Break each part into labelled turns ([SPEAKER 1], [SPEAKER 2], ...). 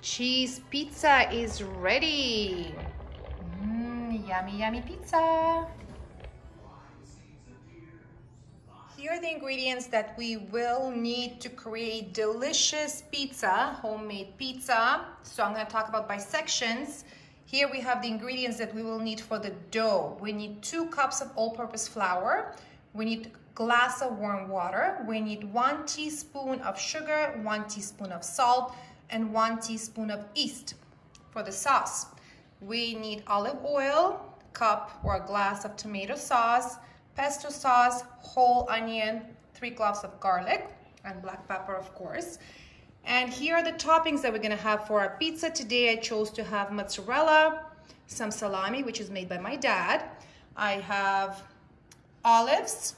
[SPEAKER 1] Cheese pizza is ready. Yummy, yummy pizza. Here are the ingredients that we will need to create delicious pizza, homemade pizza. So I'm going to talk about by sections. Here we have the ingredients that we will need for the dough. We need 2 cups of all-purpose flour. We need a glass of warm water. We need 1 teaspoon of sugar, 1 teaspoon of salt, and 1 teaspoon of yeast. For the sauce, we need olive oil, cup or a glass of tomato sauce, pesto sauce, whole onion, 3 cloves of garlic, and black pepper, of course. And here are the toppings that we're gonna have for our pizza. Today I chose to have mozzarella, some salami, which is made by my dad. I have olives,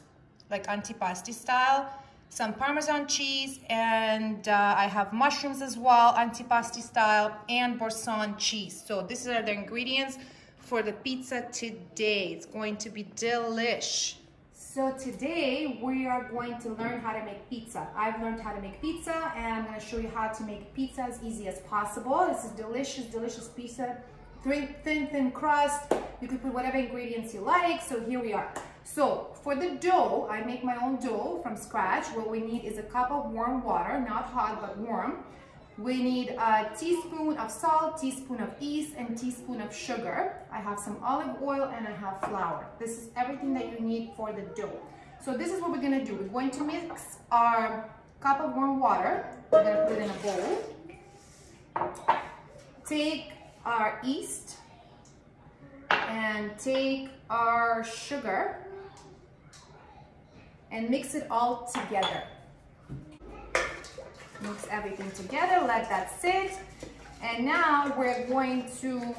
[SPEAKER 1] like antipasti style, some parmesan cheese, and I have mushrooms as well, antipasti style, and Boursin cheese. So these are the ingredients for the pizza today. It's going to be delish. So today we are going to learn how to make pizza. I've learned how to make pizza, and I'm going to show you how to make pizza as easy as possible. This is delicious, delicious pizza. Thin crust. You can put whatever ingredients you like. So here we are. So for the dough, I make my own dough from scratch. What we need is a cup of warm water, not hot but warm. We need a teaspoon of salt, teaspoon of yeast, and teaspoon of sugar. I have some olive oil and I have flour. This is everything that you need for the dough. So this is what we're gonna do. We're going to mix our cup of warm water. We're gonna put it in a bowl. Take our yeast and take our sugar and mix it all together. Mix everything together, let that sit. And now we're going to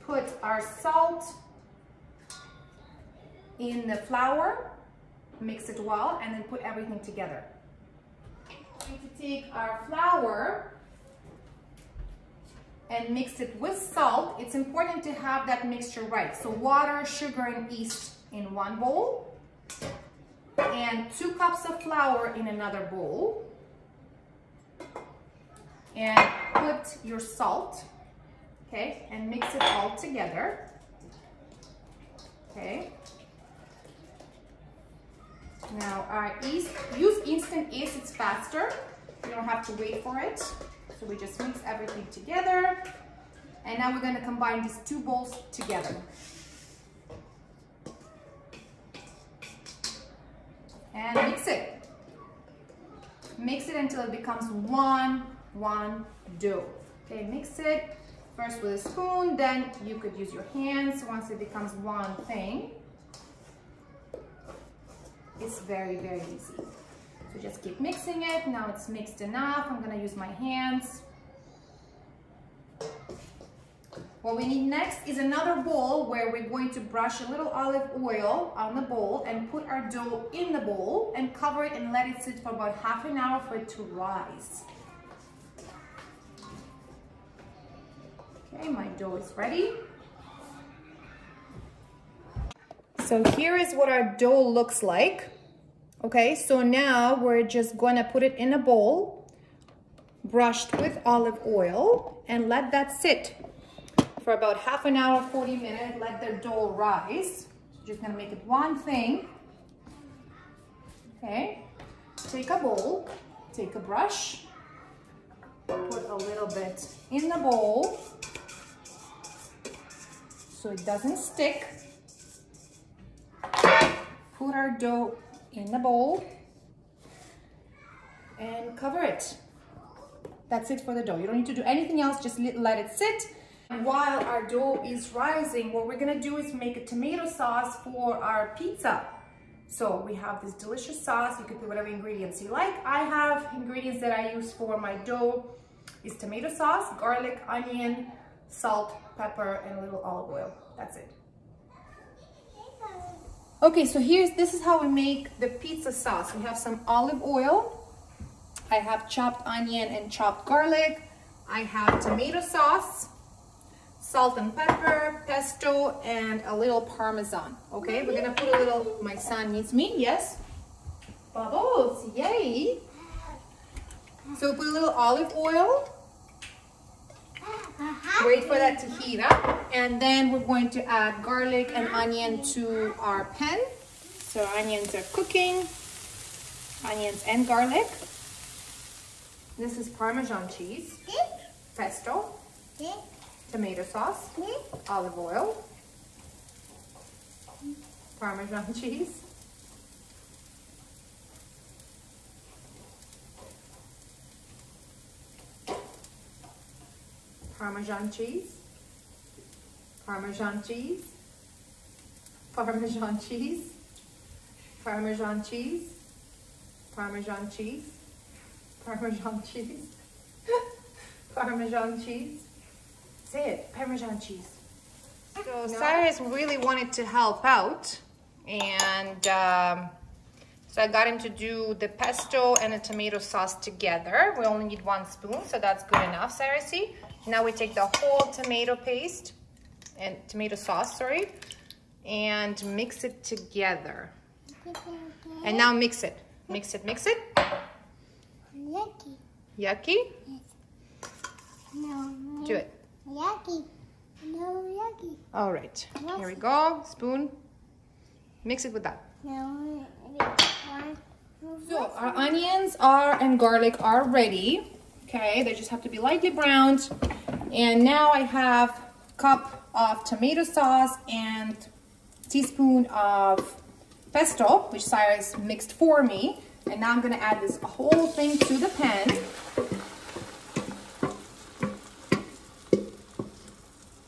[SPEAKER 1] put our salt in the flour, mix it well, and then put everything together. We're going to take our flour and mix it with salt. It's important to have that mixture right. So water, sugar, and yeast in one bowl, and 2 cups of flour in another bowl. And put your salt, okay, and mix it all together, okay. Now our yeast, use instant yeast, it's faster. You don't have to wait for it. So we just mix everything together. And now we're gonna combine these 2 bowls together. And mix it. Mix it until it becomes one dough. Okay, mix it first with a spoon, then you could use your hands once it becomes one thing. It's very, very easy. So just keep mixing it. Now it's mixed enough. I'm gonna use my hands. What we need next is another bowl where we're going to brush a little olive oil on the bowl and put our dough in the bowl and cover it and let it sit for about half an hour for it to rise. Okay, my dough is ready. So here is what our dough looks like. Okay, so now we're just gonna put it in a bowl, brushed with olive oil, and let that sit for about half an hour, 40 minutes. Let the dough rise. Just gonna make it one thing. Okay, take a bowl, take a brush, put a little bit in the bowl so it doesn't stick. Put our dough in the bowl and cover it. That's it for the dough. You don't need to do anything else, just let it sit. And while our dough is rising, what we're gonna do is make a tomato sauce for our pizza. So we have this delicious sauce. You can put whatever ingredients you like. I have ingredients that I use for my dough. Is tomato sauce, garlic, onion, salt, pepper, and a little olive oil. That's it. Okay, so this is how we make the pizza sauce. We have some olive oil. I have chopped onion and chopped garlic. I have tomato sauce, salt and pepper, pesto, and a little parmesan. Okay, we're gonna put a little, my son needs me, yes? Bubbles, yay! So put a little olive oil wait for that to heat up. And then we're going to add garlic and onion to our pan. So onions are cooking, onions and garlic. This is Parmesan cheese, pesto, tomato sauce, olive oil, Parmesan cheese, Parmesan cheese, Parmesan cheese, Parmesan cheese, Parmesan cheese, Parmesan cheese, Parmesan cheese, Parmesan cheese. Say it, Parmesan cheese. So Cyrus really wanted to help out, and so I got him to do the pesto and the tomato sauce together. We only need 1 spoon, so that's good enough, Cyrus. Now we take the whole tomato paste and tomato sauce, sorry, and mix it together. And now mix it. Mix it, mix it.
[SPEAKER 2] Yucky.
[SPEAKER 1] Yucky?
[SPEAKER 2] Yes. No.
[SPEAKER 1] Do it.
[SPEAKER 2] Yucky. No, yucky.
[SPEAKER 1] All right. Here we go. Spoon. Mix it with that.
[SPEAKER 2] No.
[SPEAKER 1] So our onions and garlic are ready. Okay, they just have to be lightly browned. And now I have a cup of tomato sauce and teaspoon of pesto, which Cyrus mixed for me. And now I'm gonna add this whole thing to the pan.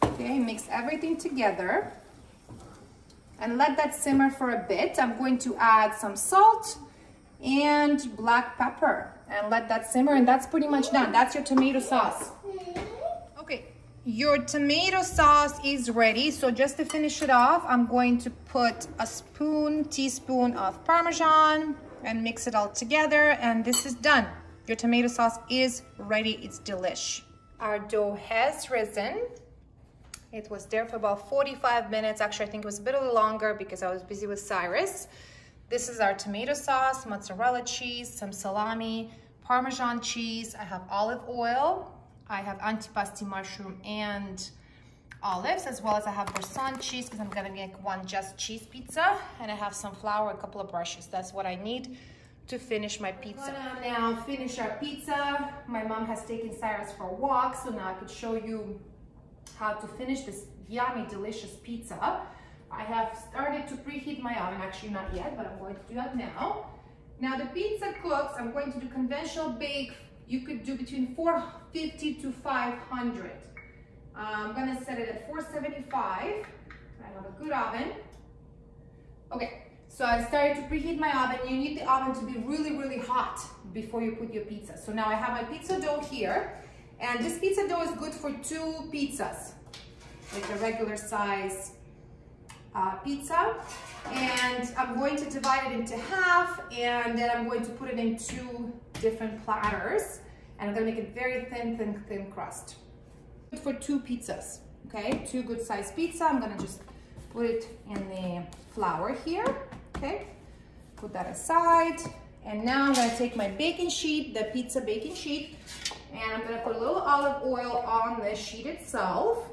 [SPEAKER 1] Okay, mix everything together and let that simmer for a bit. I'm going to add some salt and black pepper and let that simmer, and that's pretty much done. That's your tomato sauce. Okay, your tomato sauce is ready. So just to finish it off, I'm going to put a teaspoon of Parmesan and mix it all together, and this is done. Your tomato sauce is ready. It's delish. Our dough has risen. It was there for about 45 minutes. Actually, I think it was a bit longer because I was busy with Cyrus. This is our tomato sauce, mozzarella cheese, some salami, Parmesan cheese. I have olive oil. I have antipasti mushroom and olives, as well as I have Boursin cheese because I'm gonna make one just cheese pizza. And I have some flour, a couple of brushes. That's what I need to finish my pizza. I'm gonna now finish our pizza. My mom has taken Cyrus for a walk, so now I could show you how to finish this yummy, delicious pizza. I have started to preheat my oven, actually not yet, but I'm going to do that now. Now the pizza cooks, I'm going to do conventional bake. You could do between 450 to 500. I'm gonna set it at 475. I have a good oven. Okay, so I started to preheat my oven. You need the oven to be really, really hot before you put your pizza. So now I have my pizza dough here. And this pizza dough is good for 2 pizzas, like a regular size pizza. And I'm going to divide it into half, and then I'm going to put it in 2 different platters. And I'm gonna make it very thin crust. Good for 2 pizzas, okay? 2 good sized pizza. I'm gonna just put it in the flour here, okay? Put that aside. And now I'm gonna take my baking sheet, the pizza baking sheet, and I'm gonna put a little olive oil on the sheet itself.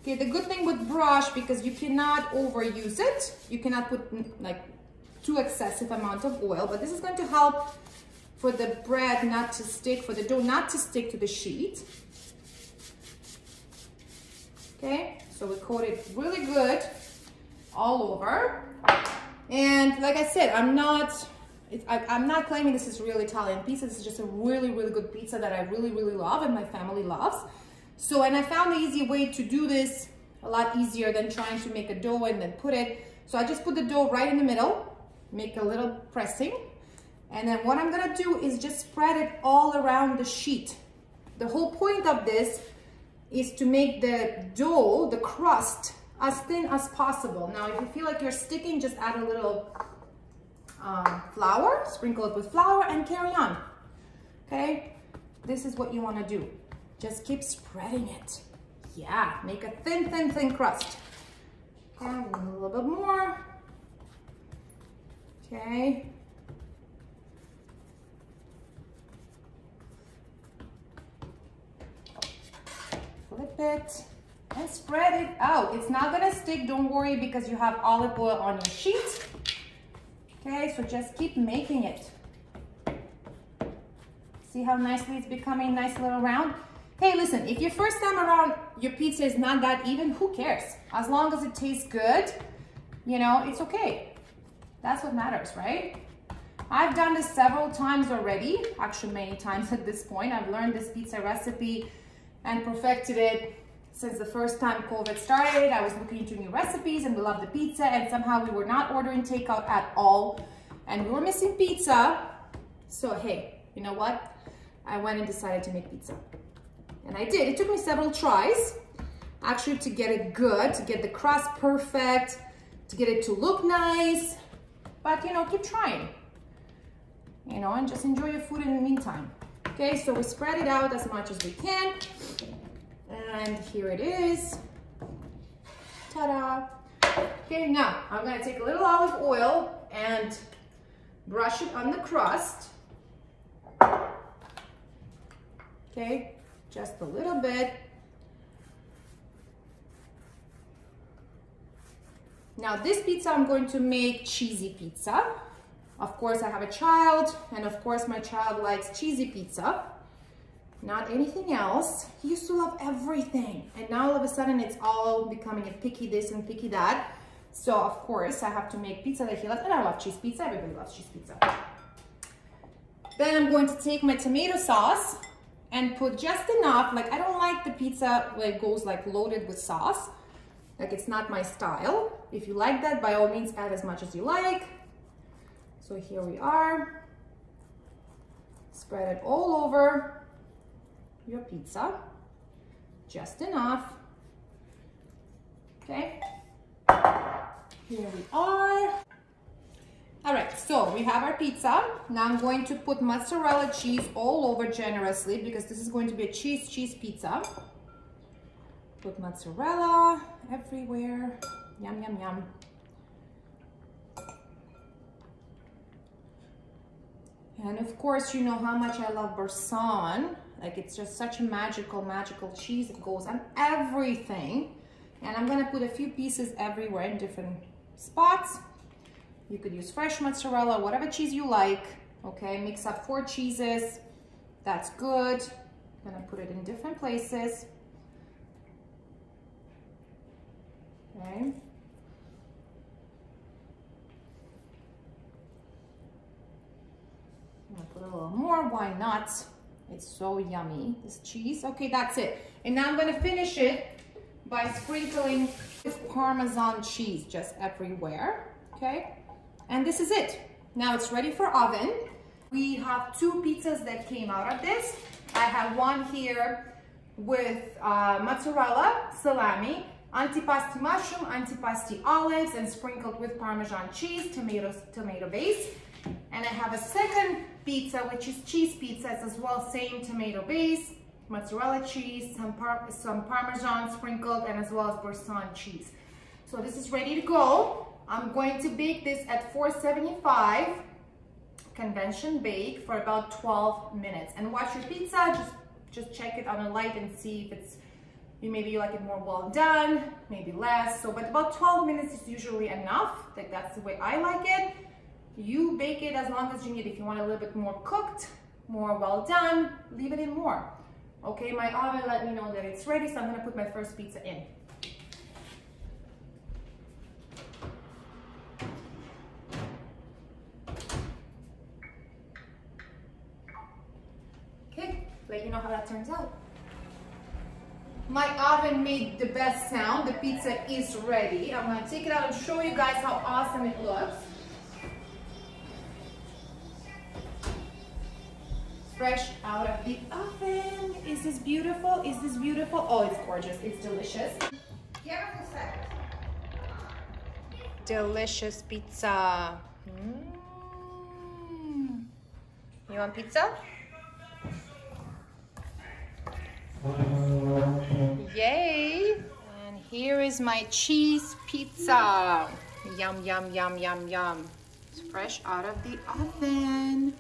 [SPEAKER 1] Okay, the good thing with brush, because you cannot overuse it, you cannot put like too excessive amount of oil, but this is going to help for the bread not to stick, for the dough not to stick to the sheet. Okay, so we coat it really good all over. And like I said, I'm not claiming this is real Italian pizza. This is just a really, really good pizza that I really, really love and my family loves. So, and I found the easy way to do this a lot easier than trying to make a dough and then put it. So I just put the dough right in the middle, make a little pressing. And then what I'm gonna do is just spread it all around the sheet. The whole point of this is to make the dough, the crust, as thin as possible. Now, if you feel like you're sticking, just add a little flour, sprinkle it with flour and carry on, okay? This is what you wanna do. Just keep spreading it. Yeah, make a thin crust. Okay, a little bit more. Okay. dip it and spread it out. It's not gonna stick, don't worry, because you have olive oil on your sheet. Okay, so just keep making it. See how nicely it's becoming nice little round? Hey, listen, if your first time around your pizza is not that even, who cares? As long as it tastes good, you know, it's okay. That's what matters, right? I've done this several times already, actually many times at this point. I've learned this pizza recipe and perfected it since the first time COVID started. I was looking into new recipes and we loved the pizza, and somehow we were not ordering takeout at all and we were missing pizza. So hey, you know what? I went and decided to make pizza. And I did. It took me several tries actually to get it good, to get the crust perfect, to get it to look nice. But you know, keep trying. You know, and just enjoy your food in the meantime. Okay, so we spread it out as much as we can. And here it is. Ta-da. Okay, now I'm gonna take a little olive oil and brush it on the crust. Okay, just a little bit. Now this pizza, I'm going to make cheesy pizza. Of course, I have a child, and of course my child likes cheesy pizza, not anything else. He used to love everything, and now all of a sudden it's all becoming a picky this and picky that. So of course I have to make pizza that he loves, and I love cheese pizza. Everybody loves cheese pizza. Then I'm going to take my tomato sauce and put just enough. Like, I don't like the pizza where it goes like loaded with sauce. Like, it's not my style. If you like that, by all means add as much as you like. So here we are. Spread it all over your pizza. Just enough. Okay. Here we are. All right, so we have our pizza. Now I'm going to put mozzarella cheese all over generously because this is going to be a cheese pizza. Put mozzarella everywhere. Yum, yum, yum. And of course, you know how much I love Boursin. Like, it's just such a magical cheese. It goes on everything. And I'm gonna put a few pieces everywhere in different spots. You could use fresh mozzarella, whatever cheese you like. Okay, mix up 4 cheeses. That's good. I'm gonna put it in different places. Okay. I'm gonna put a little more, why not? It's so yummy, this cheese. Okay, that's it. And now I'm gonna finish it by sprinkling with Parmesan cheese just everywhere, okay? And this is it. Now it's ready for oven. We have 2 pizzas that came out of this. I have one here with mozzarella, salami, antipasti mushroom, antipasti olives, and sprinkled with Parmesan cheese, tomato base. And I have a second pizza, which is cheese pizza. It's as well, same tomato base, mozzarella cheese, some Parmesan sprinkled, and as well as Boursin cheese. So this is ready to go. I'm going to bake this at 475 convention bake for about 12 minutes. And watch your pizza, just check it on a light and see if it's, maybe you like it more well done, maybe less. So, but about 12 minutes is usually enough. Like, that's the way I like it. You bake it as long as you need. If you want a little bit more cooked, more well done, leave it in more. Okay, my oven let me know that it's ready, so I'm gonna put my first pizza in. Okay, let you know how that turns out. My oven made the best sound. The pizza is ready. I'm gonna take it out and show you guys how awesome it looks. Fresh out of the oven. Is this beautiful? Is this beautiful? Oh, it's gorgeous. It's delicious. Careful second. Delicious pizza. You want pizza? Yay! And here is my cheese pizza. Yum, yum, yum, yum, yum. It's fresh out of the oven.